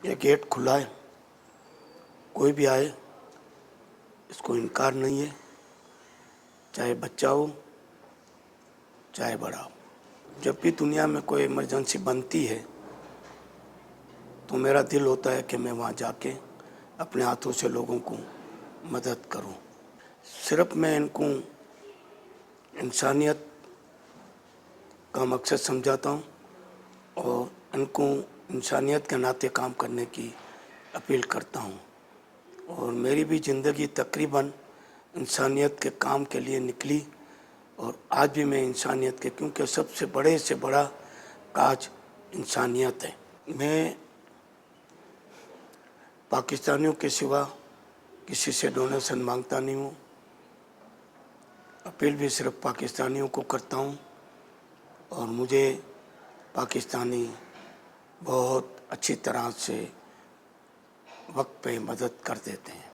یہ گیٹ کھلا ہے، کوئی بھی آئے اس کو انکار نہیں ہے، چاہے بچہ ہو چاہے بڑا ہو۔ جب بھی دنیا میں کوئی ایمرجنسی بنتی ہے تو میرا دل ہوتا ہے کہ میں وہاں جا کے اپنے ہاتھوں سے لوگوں کو مدد کروں۔ صرف میں ان کو انسانیت کا مقصد سمجھاتا ہوں اور ان کو انسانیت کے ناطے کام کرنے کی اپیل کرتا ہوں، اور میری بھی زندگی تقریباً انسانیت کے کام کے لیے نکلی، اور آج بھی میں انسانیت کے، کیونکہ سب سے بڑا کاج انسانیت ہے۔ میں پاکستانیوں کے سوا کسی سے ڈونیشن مانگتا نہیں ہوں، اپیل بھی صرف پاکستانیوں کو کرتا ہوں، اور مجھے پاکستانی بہت اچھی طرح سے وقت پہ مدد کر دیتے ہیں۔